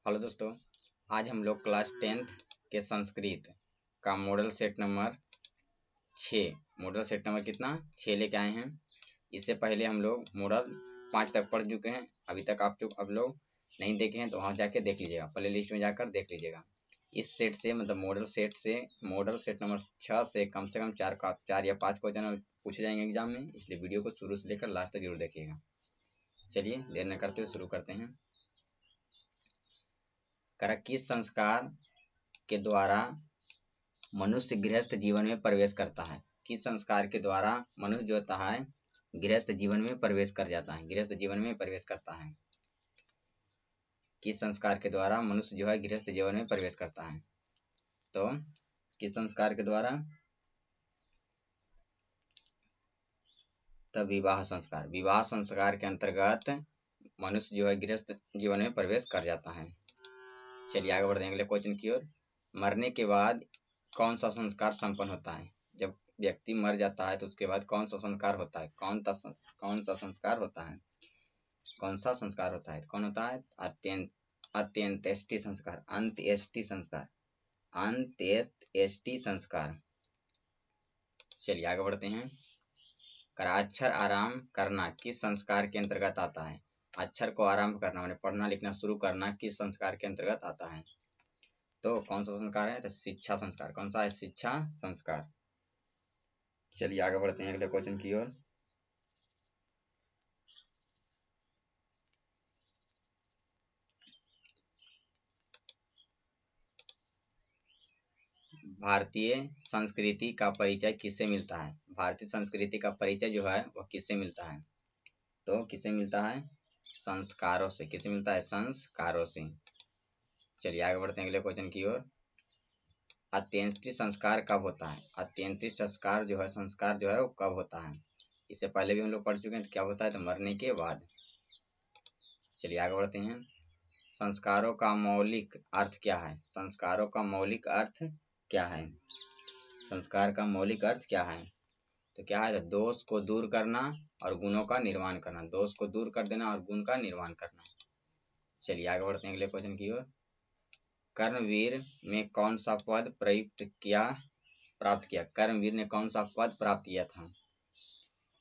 Hello दोस्तों, आज हम लोग क्लास 10th के संस्कृत का model set number 6 model set number कितना 6 लेके आए हैं। इससे पहले हम लोग मॉडल 5 तक पढ़ चुके हैं। अभी तक आप लोग नहीं देखे हैं तो वहाँ जाके देख लीजिएगा, प्ले लिस्ट में जाकर देख लीजिएगा। इस सेट से मतलब मॉडल सेट नंबर 6 से कम चार या पाँच क्वेश्चन पूछे जाएंगे एग्जाम में, इसलिए वीडियो को शुरू से लेकर लास्ट तक जरूर देखिएगा। चलिए देर न करते हुए शुरू करते हैं। किस संस्कार के द्वारा मनुष्य गृहस्थ जीवन में प्रवेश करता है। किस संस्कार के द्वारा मनुष्य जो होता है गृहस्थ जीवन में प्रवेश कर जाता है, गृहस्थ जीवन में प्रवेश करता है। किस संस्कार के द्वारा मनुष्य जो है गृहस्थ जीवन में प्रवेश करता है, तो किस संस्कार के द्वारा, तो विवाह संस्कार। विवाह संस्कार के अंतर्गत मनुष्य जो है गृहस्थ जीवन में प्रवेश कर जाता है। चलिए आगे बढ़ते हैं अगले क्वेश्चन की ओर। मरने के बाद कौन सा संस्कार संपन्न होता है। जब व्यक्ति मर जाता है तो उसके बाद कौन सा संस्कार होता है, कौन सा संस्कार होता है, कौन सा संस्कार होता है, कौन होता है, अंत्येष्टि संस्कार, अंत्येष्टि संस्कार, अंत्येष्टि संस्कार। चलिए आगे बढ़ते हैं। अक्षर आराम करना किस संस्कार के अंतर्गत आता है। अक्षर को आरंभ करना माने पढ़ना लिखना शुरू करना किस संस्कार के अंतर्गत आता है, तो कौन सा संस्कार है, तो शिक्षा संस्कार। कौन सा है, शिक्षा संस्कार। चलिए आगे बढ़ते हैं अगले क्वेश्चन की ओर। भारतीय संस्कृति का परिचय किससे मिलता है। भारतीय संस्कृति का परिचय जो है वह किससे मिलता है, तो किससे मिलता है, संस्कारों से। किससे मिलता है, संस्कारों से। चलिए आगे बढ़ते हैं अगले क्वेश्चन की ओर। अंत्येष्टि संस्कार कब होता है। अंत्येष्टि संस्कार जो है वो कब होता है। इससे पहले भी हम लोग पढ़ चुके हैं, तो क्या होता है, तो मरने के बाद। चलिए आगे बढ़ते हैं। संस्कारों का मौलिक अर्थ क्या है। संस्कारों का मौलिक अर्थ क्या है, संस्कार का मौलिक अर्थ क्या है, तो क्या है, तो दोष को दूर करना और गुणों का निर्माण करना। दोष को दूर कर देना और गुण का निर्माण करना। चलिए आगे बढ़ते हैं अगले क्वेश्चन की ओर। कर्मवीर में कौन सा पद प्राप्त किया। कर्मवीर ने कौन सा पद प्राप्त किया था।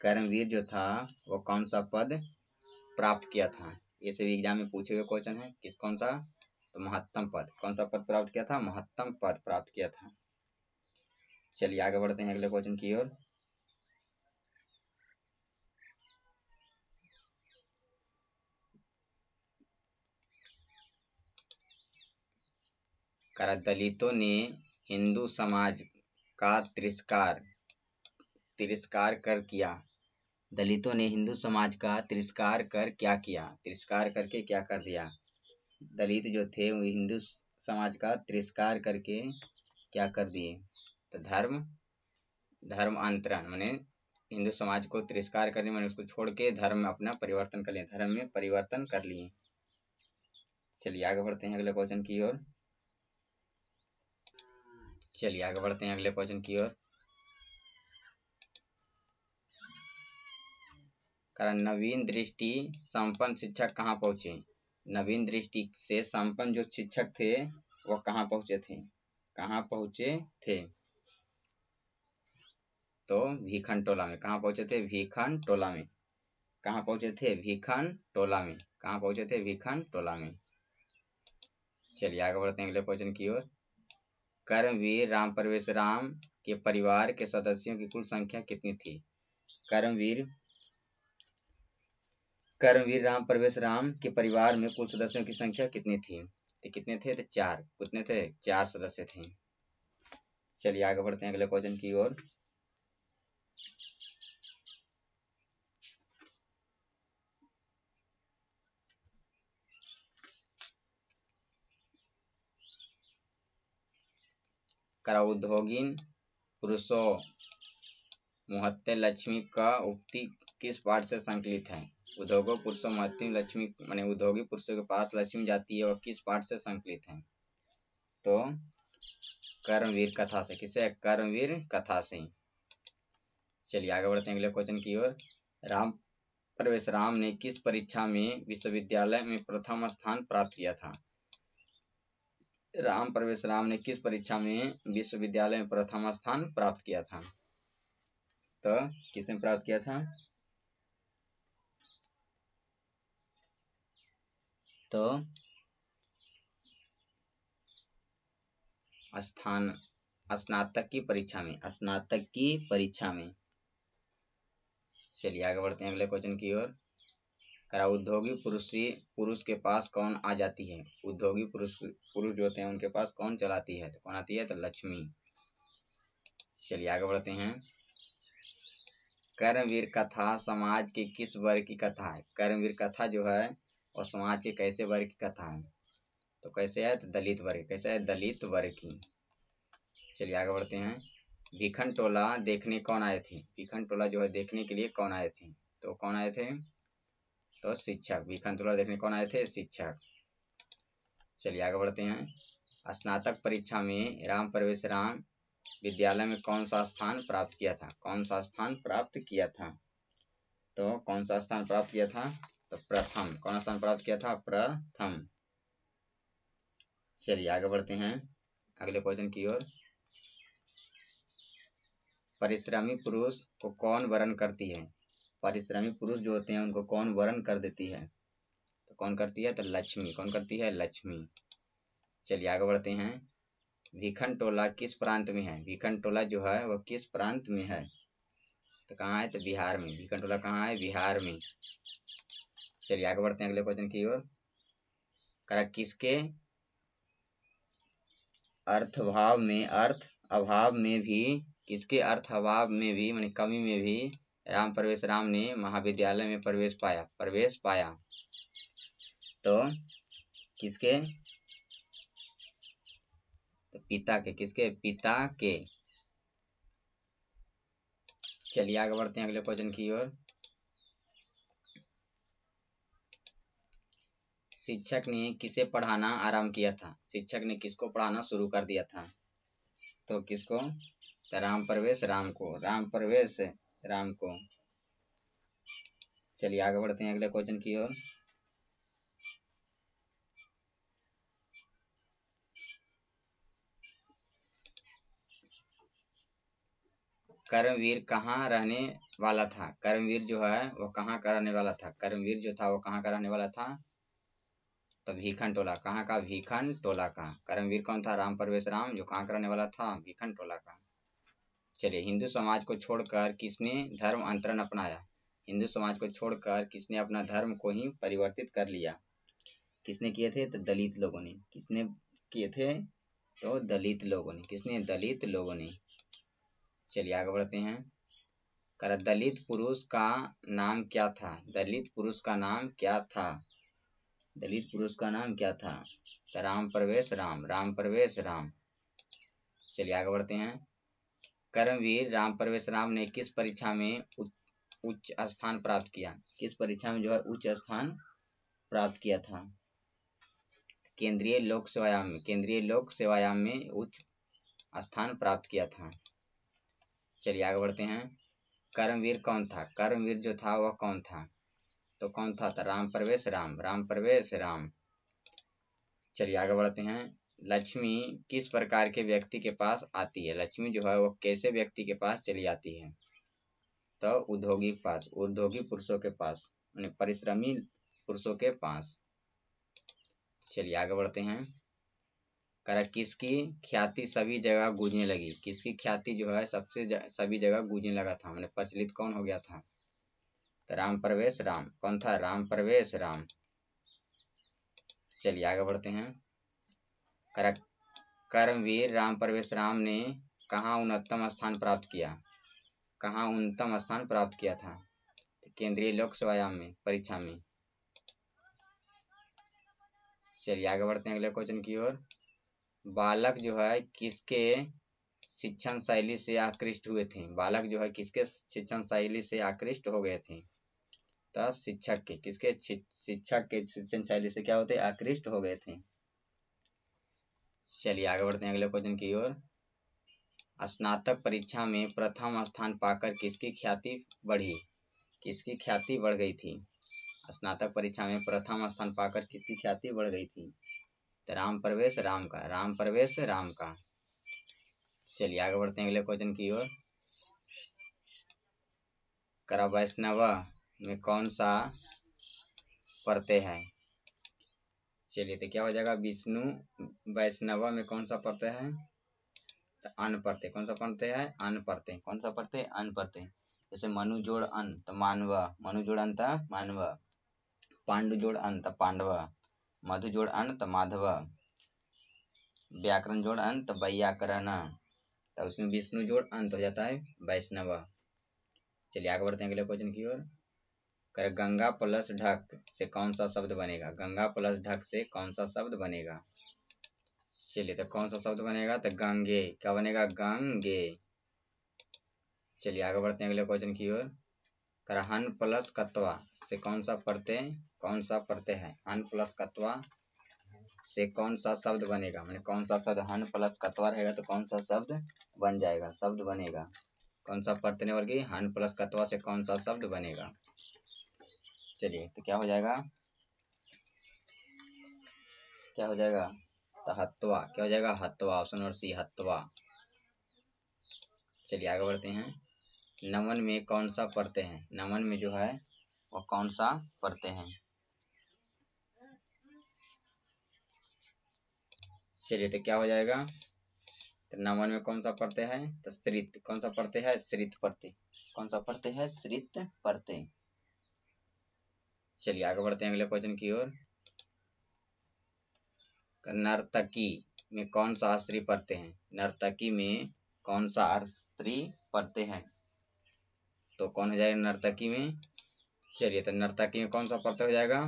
कर्मवीर जो था वो कौन सा पद प्राप्त किया था। ये सभी एग्जाम में पूछे हुए क्वेश्चन है। कौन सा, तो महत्तम पद। कौन सा पद प्राप्त किया था, महत्तम पद प्राप्त किया था। चलिए आगे बढ़ते हैं अगले क्वेश्चन की ओर। दलितों ने हिंदू समाज का तिरस्कार कर किया। दलितों ने हिंदू समाज का तिरस्कार कर क्या किया, तिरस्कार करके क्या कर दिया। दलित जो थे वो हिंदू समाज का तिरस्कार करके क्या कर दिए, तो धर्मांतरण माने हिंदू समाज को तिरस्कार करने मैंने उसको छोड़ के धर्म में अपना परिवर्तन कर लिया, धर्म में परिवर्तन कर लिए। चलिए आगे बढ़ते हैं अगले क्वेश्चन की ओर। चलिए आगे बढ़ते हैं अगले क्वेश्चन की ओर। नवीन दृष्टि संपन्न शिक्षक कहाँ पहुंचे। नवीन दृष्टि से संपन्न जो शिक्षक थे वो कहाँ पहुंचे थे, कहाँ पहुंचे थे, तो भीखन टोला में। कहाँ पहुंचे थे, भीखन टोला में। कहाँ पहुंचे थे, भीखन टोला में। कहाँ पहुंचे थे, भीखन टोला में। चलिए आगे बढ़ते हैं अगले क्वेश्चन की ओर। कर्मवीर राम प्रवेश राम के परिवार के सदस्यों की कुल संख्या कितनी थी। कर्मवीर राम प्रवेश राम के परिवार में कुल सदस्यों की संख्या कितनी थी, तो कितने थे, तो 4। कितने थे, 4 सदस्य थे। चलिए आगे बढ़ते हैं अगले क्वेश्चन की ओर। उद्योगिन पुरुषों मुहत्ते लक्ष्मी का उक्ति किस पाठ से संकलित है। उद्योगों पुरुषों महत्व लक्ष्मी माने उद्योगी पुरुषों के पास लक्ष्मी जाती है और किस पाठ से संकलित है, तो कर्मवीर कथा से। किसे, कर्मवीर कथा से। चलिए आगे बढ़ते हैं अगले क्वेश्चन की ओर। राम प्रवेश राम ने किस परीक्षा में विश्वविद्यालय में प्रथम स्थान प्राप्त किया था। राम प्रवेश राम ने किस परीक्षा में विश्वविद्यालय में प्रथम स्थान प्राप्त किया था? तो किसने प्राप्त किया था? तो स्नातक की परीक्षा में, स्नातक की परीक्षा में। चलिए आगे बढ़ते हैं अगले क्वेश्चन की ओर। करा उद्योगी पुरुष के पास कौन आ जाती है? उद्योगी पुरुष जो होते हैं उनके पास कौन चलाती है? तो कौन आती है? तो लक्ष्मी। चलिए आगे बढ़ते हैं। कर्मवीर कथा समाज के किस वर्ग की कथा है? कर्मवीर कथा जो है और समाज के कैसे वर्ग की कथा है? तो कैसे है? तो दलित वर्ग। कैसे है? दलित वर्ग की। चलिए आगे बढ़ते हैं। भिखन टोला देखने कौन आए थे? भिखन टोला जो है देखने के लिए कौन आए थे? तो कौन आए थे? तो शिक्षक। भिखन टोला देखने कौन आए थे? शिक्षक। चलिए आगे बढ़ते हैं। स्नातक परीक्षा में राम प्रवेश राम विद्यालय में कौन सा स्थान प्राप्त किया था? कौन सा स्थान प्राप्त किया था? तो कौन सा स्थान प्राप्त किया था? तो प्रथम। कौन सा स्थान प्राप्त किया था? प्रथम। चलिए आगे बढ़ते हैं अगले क्वेश्चन की ओर। परिश्रमी पुरुष को कौन वरण करती है? परिश्रमी पुरुष जो होते हैं उनको कौन वरण कर देती है? तो कौन करती है? तो लक्ष्मी। कौन करती है? लक्ष्मी। चलिए आगे बढ़ते हैं। भिखन टोला किस प्रांत में है? भिखन टोला जो है वह किस प्रांत में है? तो कहाँ है? तो बिहार में। भिखन टोला कहाँ है? बिहार में। चलिए आगे बढ़ते हैं अगले क्वेश्चन की ओर। करा किसके अर्थ अभाव में भी, किसके अर्थ अभाव में भी माने कमी में भी राम प्रवेश राम ने महाविद्यालय में प्रवेश पाया। तो किसके? तो पिता के। किसके? पिता के। चलिए आगे बढ़ते हैं अगले क्वेश्चन की ओर। शिक्षक ने किसे पढ़ाना आरंभ किया था? शिक्षक ने किसको पढ़ाना शुरू कर दिया था? तो किसको? तो राम प्रवेश राम को। राम प्रवेश राम को। चलिए आगे बढ़ते हैं अगले क्वेश्चन की ओर। कर्मवीर कहाँ रहने वाला था? कर्मवीर जो है वो कहाँ का रहने वाला था? कर्मवीर जो था वो कहाँ का रहने वाला था? तो भीखन टोला। कहाँ का? भीखन टोला का। कर्मवीर कौन था? राम प्रवेश राम, जो कहाँ का रहने वाला था? भीखन टोला का। चलिए हिंदू समाज को छोड़कर किसने धर्म अंतरण अपनाया? हिंदू समाज को छोड़कर किसने अपना धर्म को ही परिवर्तित कर लिया? किसने किए थे? तो दलित लोगों ने। किसने किए थे? तो दलित लोगों ने। किसने? दलित लोगों ने। चलिए आगे बढ़ते हैं। करा दलित पुरुष का नाम क्या था? दलित पुरुष का नाम क्या था? दलित पुरुष का नाम क्या था? तो राम प्रवेश राम। राम प्रवेश राम। चलिए आगे बढ़ते हैं। कर्मवीर राम प्रवेश राम ने किस परीक्षा में उच्च स्थान प्राप्त किया? किस परीक्षा में जो है उच्च स्थान प्राप्त किया था? केंद्रीय लोक सेवायाम में। केंद्रीय लोक सेवायाम में उच्च स्थान प्राप्त किया था। चलिए आगे बढ़ते हैं। कर्मवीर कौन था? कर्मवीर जो था वह कौन था? तो कौन था? तो राम प्रवेश राम। राम प्रवेश राम। चलिए आगे बढ़ते हैं। लक्ष्मी किस प्रकार के व्यक्ति के पास आती है? लक्ष्मी जो है वो कैसे व्यक्ति के पास चली आती है? तो उद्योगी के पास। उद्योगी पुरुषों के पास, यानी परिश्रमी पुरुषों के पास। चलिए आगे बढ़ते हैं। करा किसकी ख्याति सभी जगह गूंजने लगी? किसकी ख्याति जो है सभी जगह गूंजने लगा था, मैंने प्रचलित कौन हो गया था? तो राम प्रवेश राम। कौन था? राम प्रवेश राम। चलिए आगे बढ़ते हैं। करा कर्मवीर राम प्रवेश राम ने कहाँ उन्नतम स्थान प्राप्त किया? कहाँ उन्नतम स्थान प्राप्त किया था? तो केंद्रीय लोक सेवायाम में परीक्षा में। चलिए आगे बढ़ते हैं अगले क्वेश्चन की ओर। बालक जो है किसके शिक्षण शैली से आकृष्ट हुए थे? बालक जो है किसके शिक्षण शैली से आकृष्ट हो गए थे? तो शिक्षक के। किसके? शिक्षक के शिक्षण शैली से क्या होते? आकृष्ट हो गए थे। चलिए आगे बढ़ते हैं अगले क्वेश्चन की ओर। स्नातक परीक्षा में प्रथम स्थान पाकर किसकी ख्याति बढ़ी? किसकी ख्याति बढ़ गई थी? स्नातक परीक्षा में प्रथम स्थान पाकर किसकी ख्याति बढ़ गई थी? तो राम प्रवेश राम का, राम प्रवेश राम का। चलिए आगे बढ़ते हैं अगले क्वेश्चन की ओर। करा वैष्णव में कौन सा प्रत्यय है? चलिए तो क्या हो जाएगा, विष्णु वैष्णव में कौन सा प्रत्यय है? तो अन प्रत्यय। कौन सा प्रत्यय है? अन प्रत्यय। कौन सा प्रत्यय? अन प्रत्यय। जैसे मनु जोड़ अन तो मानव, मनु जोड़ अन तो मानव। पांडु जोड़ अन तो पांडव। मधु जोड़ अन तो माधव। व्याकरण जोड़ अन तो व्याकरण। तो उसमें विष्णु जोड़ अंत हो जाता है वैष्णव। चलिए आगे बढ़ते हैं अगले क्वेश्चन की ओर। कर गंगा प्लस ढक से कौन सा शब्द बनेगा? गंगा प्लस ढक से कौन सा शब्द बनेगा? चलिए तो कौन सा शब्द बनेगा? तो गंगे। क्या बनेगा? गंगे। चलिए आगे बढ़ते हैं अगले क्वेश्चन की ओर। कर हन प्लस कत्वा से कौन सा प्रत्यय है? हन प्लस कत्वा से कौन सा शब्द बनेगा? मैंने कौन सा शब्द, हन प्लस कत्वा रहेगा तो कौन सा शब्द बन जाएगा, शब्द बनेगा? कौन सा प्रत्यय वर्गी? हन प्लस कत्वा से कौन सा शब्द बनेगा? चलिए तो क्या हो जाएगा, क्या हो जाएगा? तो हत्वा। क्या हो जाएगा? हत्वा। ऑप्शन नंबर सी, हत्वा। चलिए आगे बढ़ते हैं। नमन में कौन सा प्रत्यय है? नमन में जो है वो कौन सा प्रत्यय है? चलिए तो क्या हो जाएगा, तो नमन में कौन सा प्रत्यय है? तो श्रित। कौन सा प्रत्यय है? श्रित प्रत्यय। कौन सा प्रत्यय है? श्रित प्रत्यय। चलिए आगे बढ़ते हैं अगले क्वेश्चन की ओर। नर्तकी में कौन सा स्त्री प्रत्यय है? नर्तकी में कौन सा स्त्री प्रत्यय है? तो कौन हो जाएगा नर्तकी में? चलिए तो नर्तकी में कौन सा प्रत्यय हो जाएगा?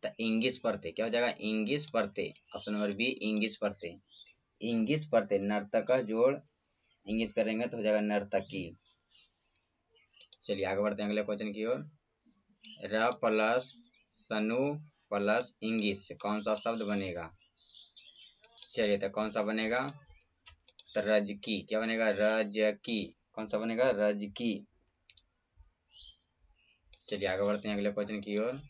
तो इंगिस प्रत्यय। क्या हो जाएगा? इंगिस प्रत्यय। ऑप्शन नंबर बी, इंगिस प्रत्यय। इंगिस प्रत्यय, नर्तक जोड़ इंगिस करेंगे तो हो जाएगा नर्तकी। चलिए आगे बढ़ते हैं अगले क्वेश्चन की ओर। र प्लस सनु प्लस इंगिस से कौन सा शब्द बनेगा? चलिए तो कौन सा बनेगा? तो रजकी। क्या बनेगा? रजकी। कौन सा बनेगा? रजकी। चलिए आगे बढ़ते हैं अगले क्वेश्चन की ओर।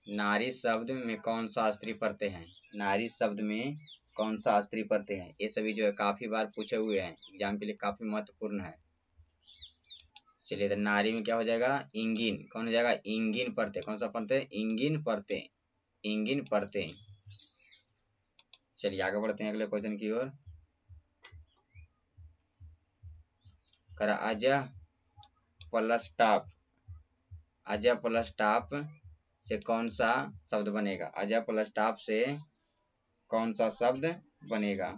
नारी शब्द में कौन सा स्त्री प्रत्यय है? नारी शब्द में कौन सा स्त्री प्रत्यय है? ये सभी जो है काफी बार पूछे हुए हैं, एग्जाम के लिए काफी महत्वपूर्ण है। चलिए तो नारी में क्या हो जाएगा? इंगिन। कौन हो जाएगा? इंगिन प्रत्यय। कौन सा प्रत्यय? इंगिन प्रत्यय। इंगिन प्रत्यय। चलिए आगे बढ़ते हैं अगले क्वेश्चन की ओर। कर Azha plus top. Azha plus top से कौन सा शब्द बनेगा? अजह प्लस टाप से कौन सा शब्द बनेगा?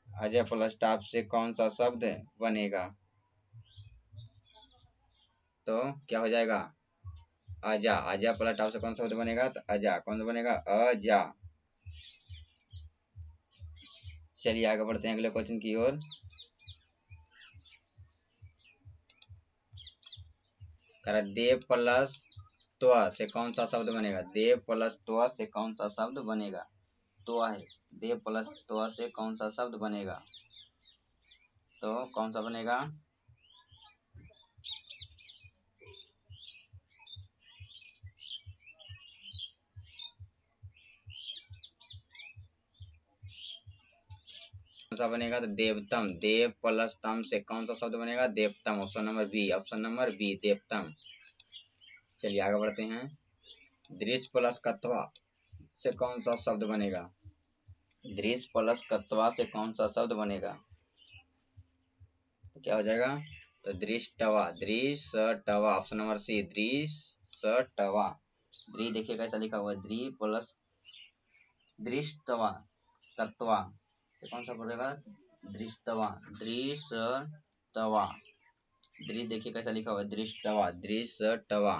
अजय प्लस टाप से कौन सा शब्द बनेगा? तो क्या हो जाएगा? अजा। अजा प्लस टाप से कौन सा शब्द बनेगा? तो अजा। कौन सा बनेगा? अजा। चलिए आगे बढ़ते हैं अगले क्वेश्चन की ओर। देव प्लस त्व से कौन सा शब्द बनेगा? देव प्लस त्व से कौन सा शब्द बनेगा? त्व है, देव प्लस त्व से कौन सा शब्द बनेगा? तो कौन सा बनेगा? कौन सा बनेगा? तो देवतम। देव प्लस तम से कौन सा शब्द बनेगा? देवतम। Option number B, option number B, देवतम। चलिए आगे बढ़ते हैं। दृश्य प्लस कत्वा से कौन सा शब्द बनेगा? दृश्य प्लस कत्वा से कौन सा शब्द बनेगा? तो क्या हो जाएगा? तो दृष्टवा। दृष्टवा। ऑप्शन नंबर सी, दृष्टवा। द्रि देखिए कैसा लिखा हुआ है, द्रि प्लस दृष्टवा कत्वा से कौन सा पड़ेगा? दृष्टवा। दृष्टवा। द्रि देखिए कैसा लिखा हुआ है, दृष्टवा, दृष्टवा।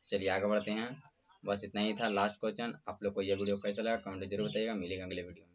चलिए आगे बढ़ते हैं। बस इतना ही था लास्ट क्वेश्चन। आप लोग को यह वीडियो कैसा लगा कमेंट जरूर बताइएगा। मिलेंगे अगले वीडियो।